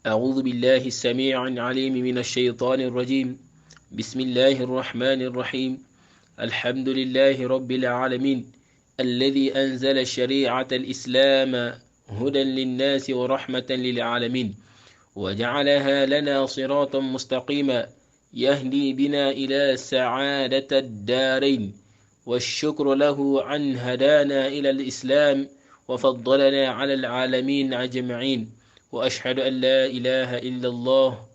أعوذ بالله السميع العليم من الشيطان الرجيم. بسم الله الرحمن الرحيم. الحمد لله رب العالمين الذي أنزل شريعة الإسلام هدى للناس ورحمة للعالمين، وجعلها لنا صراطا مستقيما يهدي بنا إلى سعادة الدارين، والشكر له أن هدانا إلى الإسلام وفضلنا على العالمين أجمعين. وأشهد أن لا إله إلا الله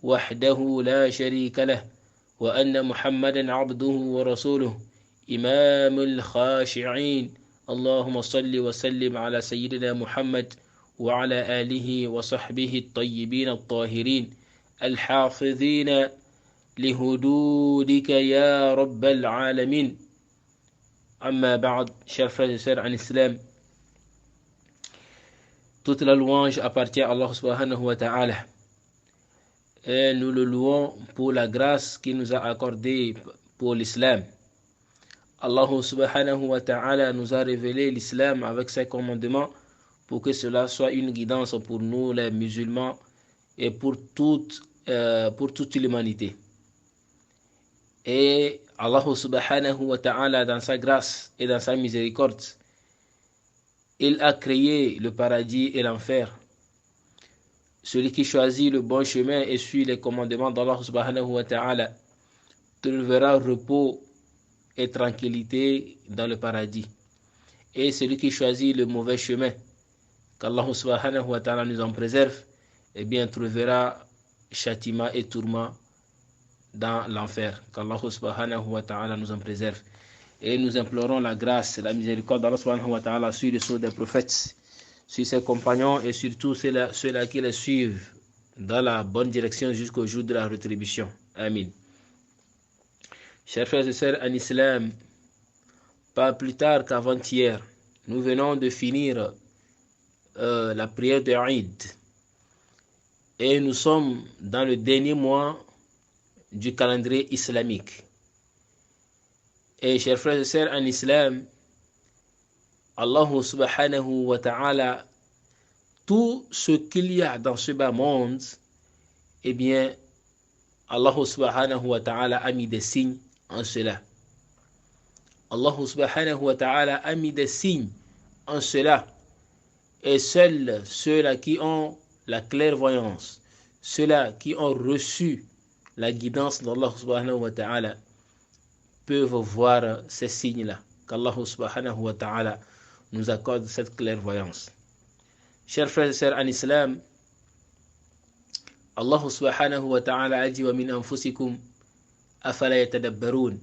وحده لا شريك له، وأن محمدا عبده ورسوله إمام الخاشعين. اللهم صل وسلم على سيدنا محمد وعلى آله وصحبه الطيبين الطاهرين الحافظين لهدودك يا رب العالمين. أما بعد, chers frères et sœurs en islam, toute la louange appartient à Allah subhanahu wa ta'ala. Et nous le louons pour la grâce qu'il nous a accordée pour l'islam. Allah subhanahu wa ta'ala nous a révélé l'islam avec ses commandements pour que cela soit une guidance pour nous les musulmans et pour toute l'humanité. Et Allah subhanahu wa ta'ala, dans sa grâce et dans sa miséricorde, il a créé le paradis et l'enfer. Celui qui choisit le bon chemin et suit les commandements d'Allah subhanahu wa ta'ala trouvera repos et tranquillité dans le paradis. Et celui qui choisit le mauvais chemin, qu'Allah subhanahu wa ta'ala nous en préserve, eh bien trouvera châtiment et tourment dans l'enfer. Qu'Allah subhanahu wa ta'ala nous en préserve. Et nous implorons la grâce et la miséricorde d'Allah subhanahu wa ta'ala sur les sceaux des prophètes, sur ses compagnons et surtout ceux-là qui les suivent dans la bonne direction jusqu'au jour de la rétribution. Amin. Chers frères et sœurs en islam, pas plus tard qu'avant-hier, nous venons de finir la prière de Eid. Et nous sommes dans le dernier mois du calendrier islamique. Et chers frères et sœurs en islam, Allah subhanahu wa ta'ala, tout ce qu'il y a dans ce bas monde, eh bien, Allah subhanahu wa ta'ala a mis des signes en cela. Allah subhanahu wa ta'ala a mis des signes en cela. Et seuls ceux-là qui ont la clairvoyance, ceux-là qui ont reçu la guidance d'Allah subhanahu wa ta'ala, peuvent voir ces signes-là. Qu'Allah subhanahu wa ta'ala nous accorde cette clairvoyance. Chers frères et sœurs en islam, Allah subhanahu wa ta'ala a dit wa min anfusikum afala yatadabbarun.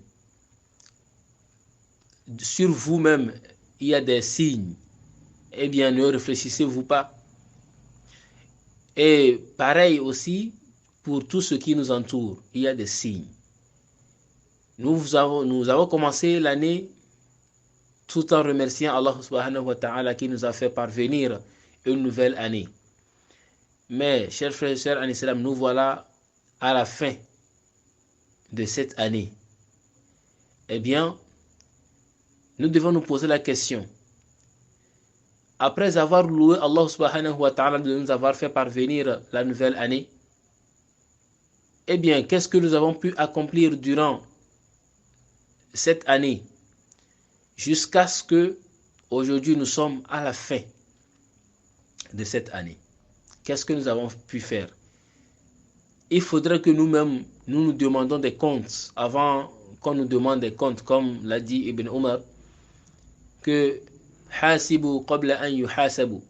Sur vous-même, il y a des signes. Eh bien, ne réfléchissez-vous pas? Et pareil aussi pour tout ce qui nous entoure, il y a des signes. Nous avons commencé l'année tout en remerciant Allah subhanahu wa ta'ala qui nous a fait parvenir une nouvelle année. Mais, chers frères et sœurs en islam, nous voilà à la fin de cette année. Eh bien, nous devons nous poser la question. Après avoir loué Allah subhanahu wa ta'ala de nous avoir fait parvenir la nouvelle année, eh bien, qu'est-ce que nous avons pu accomplir durant cette année jusqu'à ce que aujourd'hui nous sommes à la fin de cette année? Qu'est-ce que nous avons pu faire? Il faudrait que nous-mêmes nous demandons des comptes avant qu'on nous demande des comptes, comme l'a dit Ibn Omar, que hasibu qabla an yuhasabu.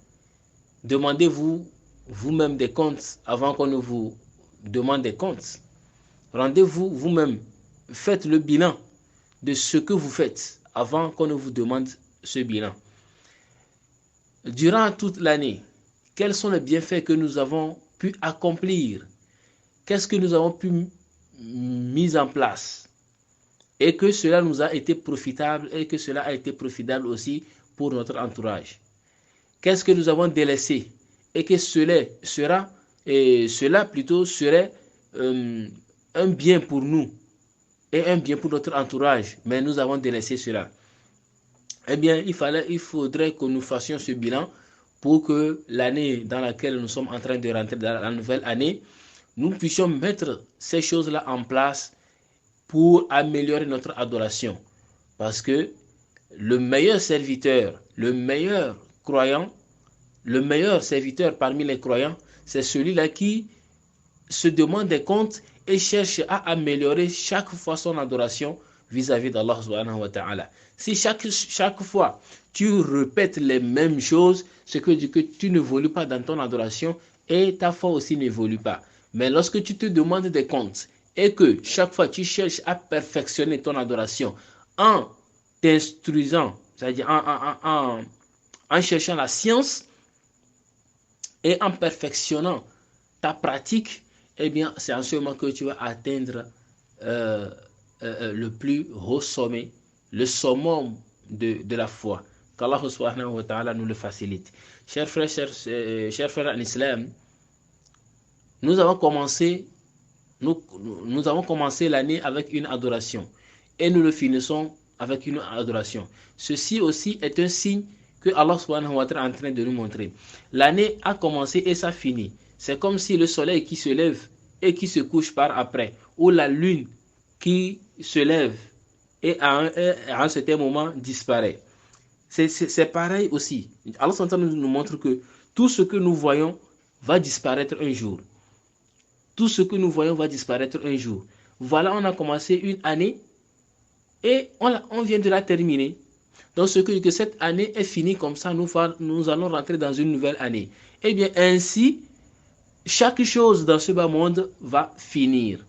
Demandez-vous vous-même des comptes avant qu'on ne vous demande des comptes. Rendez-vous vous-même, faites le bilan de ce que vous faites avant qu'on ne vous demande ce bilan. Durant toute l'année, quels sont les bienfaits que nous avons pu accomplir? Qu'est-ce que nous avons pu mettre en place? Et que cela nous a été profitable et que cela a été profitable aussi pour notre entourage. Qu'est-ce que nous avons délaissé et que cela serait un bien pour nous et un bien pour notre entourage, mais nous avons délaissé cela. Eh bien, il faudrait que nous fassions ce bilan pour que l'année dans laquelle nous sommes en train de rentrer dans la nouvelle année, nous puissions mettre ces choses-là en place pour améliorer notre adoration. Parce que le meilleur serviteur, le meilleur croyant, le meilleur serviteur parmi les croyants, c'est celui-là qui se demande des comptes et cherche à améliorer chaque fois son adoration vis-à-vis d'Allah subhanahu wa ta'ala. Si chaque fois tu répètes les mêmes choses, ce que dit que tu n'évolues pas dans ton adoration et ta foi aussi n'évolue pas. Mais lorsque tu te demandes des comptes et que chaque fois tu cherches à perfectionner ton adoration en t'instruisant, c'est-à-dire en cherchant la science et en perfectionnant ta pratique, eh bien, c'est en ce moment que tu vas atteindre le plus haut sommet, le summum de la foi. Qu'Allah subhanahu wa ta'ala nous le facilite. Chers frères en islam, nous avons commencé l'année avec une adoration et nous le finissons avec une adoration. Ceci aussi est un signe que Allah subhanahu wa ta'ala est en train de nous montrer. L'année a commencé et ça finit. C'est comme si le soleil qui se lève et qui se couche par après, ou la lune qui se lève et à un certain moment disparaît. C'est pareil aussi. Allah nous montre que tout ce que nous voyons va disparaître un jour. Tout ce que nous voyons va disparaître un jour. Voilà, on a commencé une année et on vient de la terminer. Donc, ce que cette année est finie comme ça, nous allons rentrer dans une nouvelle année. Eh bien, ainsi, chaque chose dans ce bas monde va finir.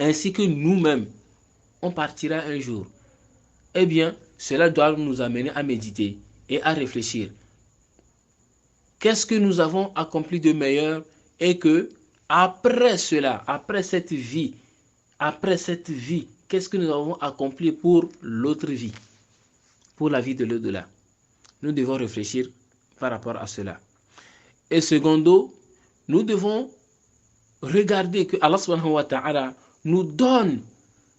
Ainsi que nous-mêmes, on partira un jour. Eh bien, cela doit nous amener à méditer et à réfléchir. Qu'est-ce que nous avons accompli de meilleur et que après cela, après cette vie, qu'est-ce que nous avons accompli pour l'autre vie, pour la vie de l'au-delà? Nous devons réfléchir par rapport à cela. Et secondo, nous devons regarder que Allah subhanahu wa ta'ala nous donne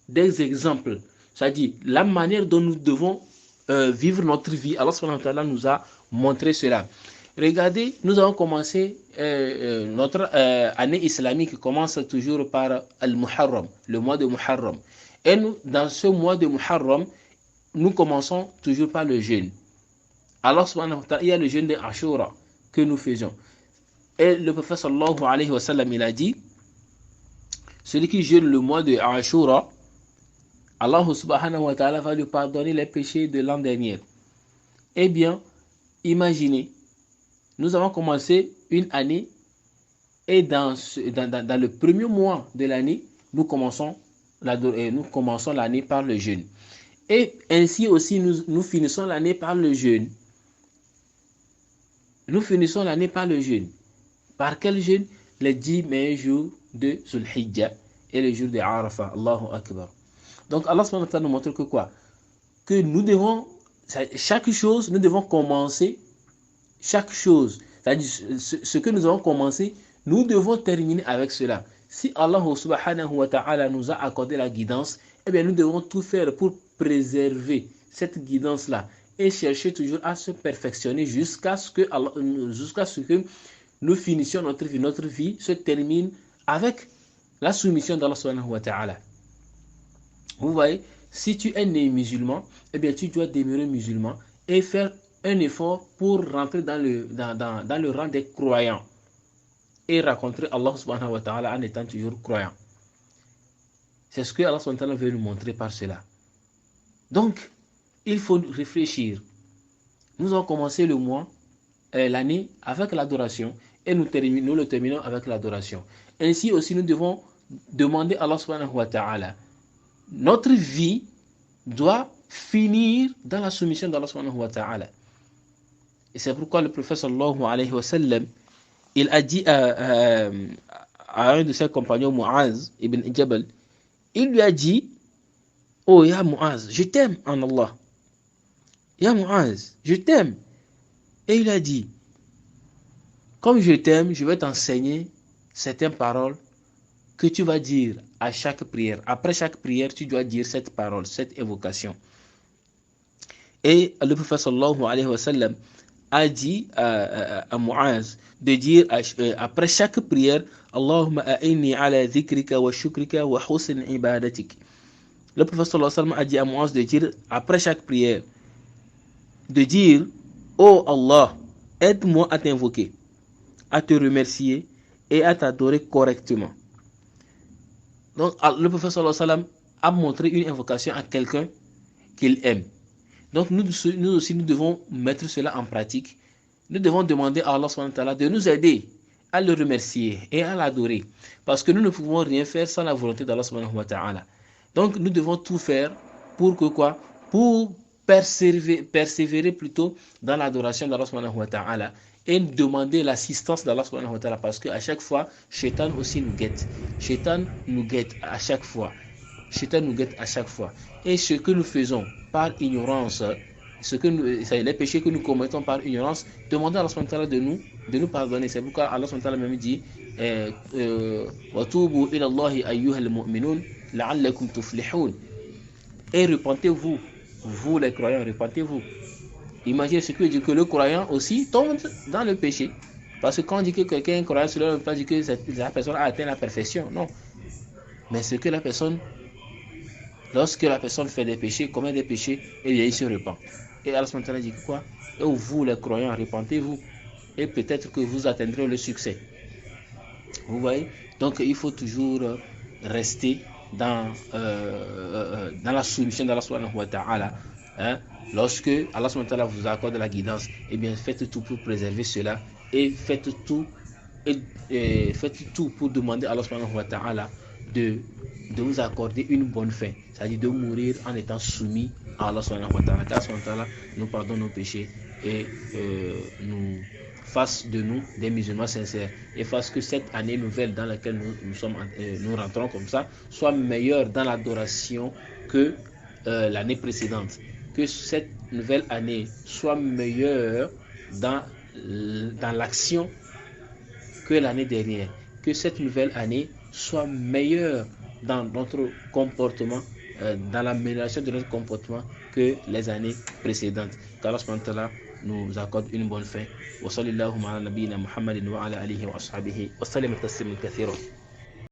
des exemples. C'est-à-dire la manière dont nous devons vivre notre vie. Allah subhanahu wa ta'ala nous a montré cela. Regardez, nous avons commencé notre année islamique commence toujours par Al-Muharram, le mois de Muharram. Et nous, dans ce mois de Muharram, nous commençons toujours par le jeûne. Allah subhanahu wa ta'ala, il y a le jeûne de Ashura que nous faisons. Et le prophète sallallahu alayhi wa sallam, il a dit, celui qui jeûne le mois de Ashura, Allah subhanahu wa ta'ala va lui pardonner les péchés de l'an dernier. Eh bien, imaginez, nous avons commencé une année et dans le premier mois de l'année, nous commençons l'année par le jeûne. Et ainsi aussi, nous finissons l'année par le jeûne. Nous finissons l'année par le jeûne. Par quel jeûne? Les 10 meilleurs jours de Zulhijjah et les jours de Arafah. Allahu Akbar. Donc Allah subhanahu wa ta'ala nous montre que quoi? Que nous devons, chaque chose, nous devons commencer chaque chose. C'est-à-dire ce que nous avons commencé, nous devons terminer avec cela. Si Allah subhanahu wa ta'ala nous a accordé la guidance, eh bien nous devons tout faire pour préserver cette guidance-là et chercher toujours à se perfectionner jusqu'à ce que nous finissions notre vie. Notre vie se termine avec la soumission d'Allah subhanahu wa ta'ala. Vous voyez, si tu es né musulman, eh bien tu dois demeurer musulman et faire un effort pour rentrer dans le rang des croyants et rencontrer Allah subhanahu wa ta'ala en étant toujours croyant. C'est ce que Allah subhanahu wa ta'ala veut nous montrer par cela. Donc, il faut réfléchir. Nous avons commencé le mois, l'année avec l'adoration et nous le terminons avec l'adoration. Ainsi aussi, nous devons demander à Allah subhanahu wa ta'ala. Notre vie doit finir dans la soumission d'Allah subhanahu wa ta'ala. Et c'est pourquoi le prophète sallallahu alayhi wa sallam, il a dit à un de ses compagnons, Mu'az ibn Jabal, il lui a dit, oh ya Mu'az, je t'aime en Allah. Ya Mu'az, je t'aime. Et il a dit, comme je t'aime, je vais t'enseigner certaines paroles que tu vas dire à chaque prière. Après chaque prière, tu dois dire cette parole, cette évocation. Et le prophète sallallahu alayhi wa sallam a dit à Muaz de dire après chaque prière, Allahumma a'inni ala dhikrika wa shukrika wa husn ibadatik. Le prophète sallallahu alayhi wa sallam a dit à Muaz de dire après chaque prière, de dire, oh Allah, aide-moi à t'invoquer, à te remercier et à t'adorer correctement. Donc le prophète sallallahu alayhi wa sallam a montré une invocation à quelqu'un qu'il aime. Donc nous aussi, nous devons mettre cela en pratique. Nous devons demander à Allah subhanahu wa ta'ala de nous aider à le remercier et à l'adorer. Parce que nous ne pouvons rien faire sans la volonté d'Allah subhanahu wa ta'ala. Donc nous devons tout faire pour que quoi? Pour persévérer plutôt dans l'adoration d'Allah subhanahu wa ta'ala et demander l'assistance d'Allah subhanahu wa ta'ala. Parce qu'à chaque fois, Shaitan aussi nous guette. Shaitan nous guette à chaque fois. Shaitan nous guette à chaque fois. Et ce que nous faisons par ignorance, les péchés que nous commettons par ignorance, demandons à Allah subhanahu wa ta'ala de nous pardonner. C'est pourquoi Allah subhanahu wa ta'ala même dit وَتُوبُوا إِلَى اللَّهِ أَيُّهَا الْمُؤْمِنُونَ لَعَلَّكُمْ تُفْلِحُونَ. Et repentez-vous, vous les croyants, repentez-vous. Imaginez ce que dit que le croyant aussi tombe dans le péché. Parce que quand on dit que quelqu'un est croyant, cela ne veut pas dire que la personne a atteint la perfection. Non. Mais ce que la personne, lorsque la personne fait des péchés, commet des péchés, et bien il se repent. Et Allah subhanahu wa ta'ala dit quoi? Et vous les croyants, repentez-vous. Et peut-être que vous atteindrez le succès. Vous voyez? Donc il faut toujours rester dans la soumission d'Allah subhanahu wa ta'ala. Lorsque Allah subhanahu wa ta'ala vous accorde la guidance, eh bien faites tout pour préserver cela et faites tout pour demander à Allah subhanahu wa ta'ala de vous accorder une bonne fin, c'est-à-dire de mourir en étant soumis à Allah subhanahu wa ta'ala. Allah subhanahu wa ta'ala nous pardonne nos péchés et nous fasse de nous des musulmans sincères et fasse que cette année nouvelle dans laquelle nous rentrons comme ça soit meilleure dans l'adoration que l'année précédente. Que cette nouvelle année soit meilleure dans l'action que l'année dernière. Que cette nouvelle année soit meilleure dans notre comportement, dans l'amélioration de notre comportement que les années précédentes. Qu'Allah subhanahu wa ta'ala nous accorde une bonne fin. Wa sallallahu ala nabiyyina Muhammadin wa ala alihi wa ashabihi wa sallam tasliman kathira.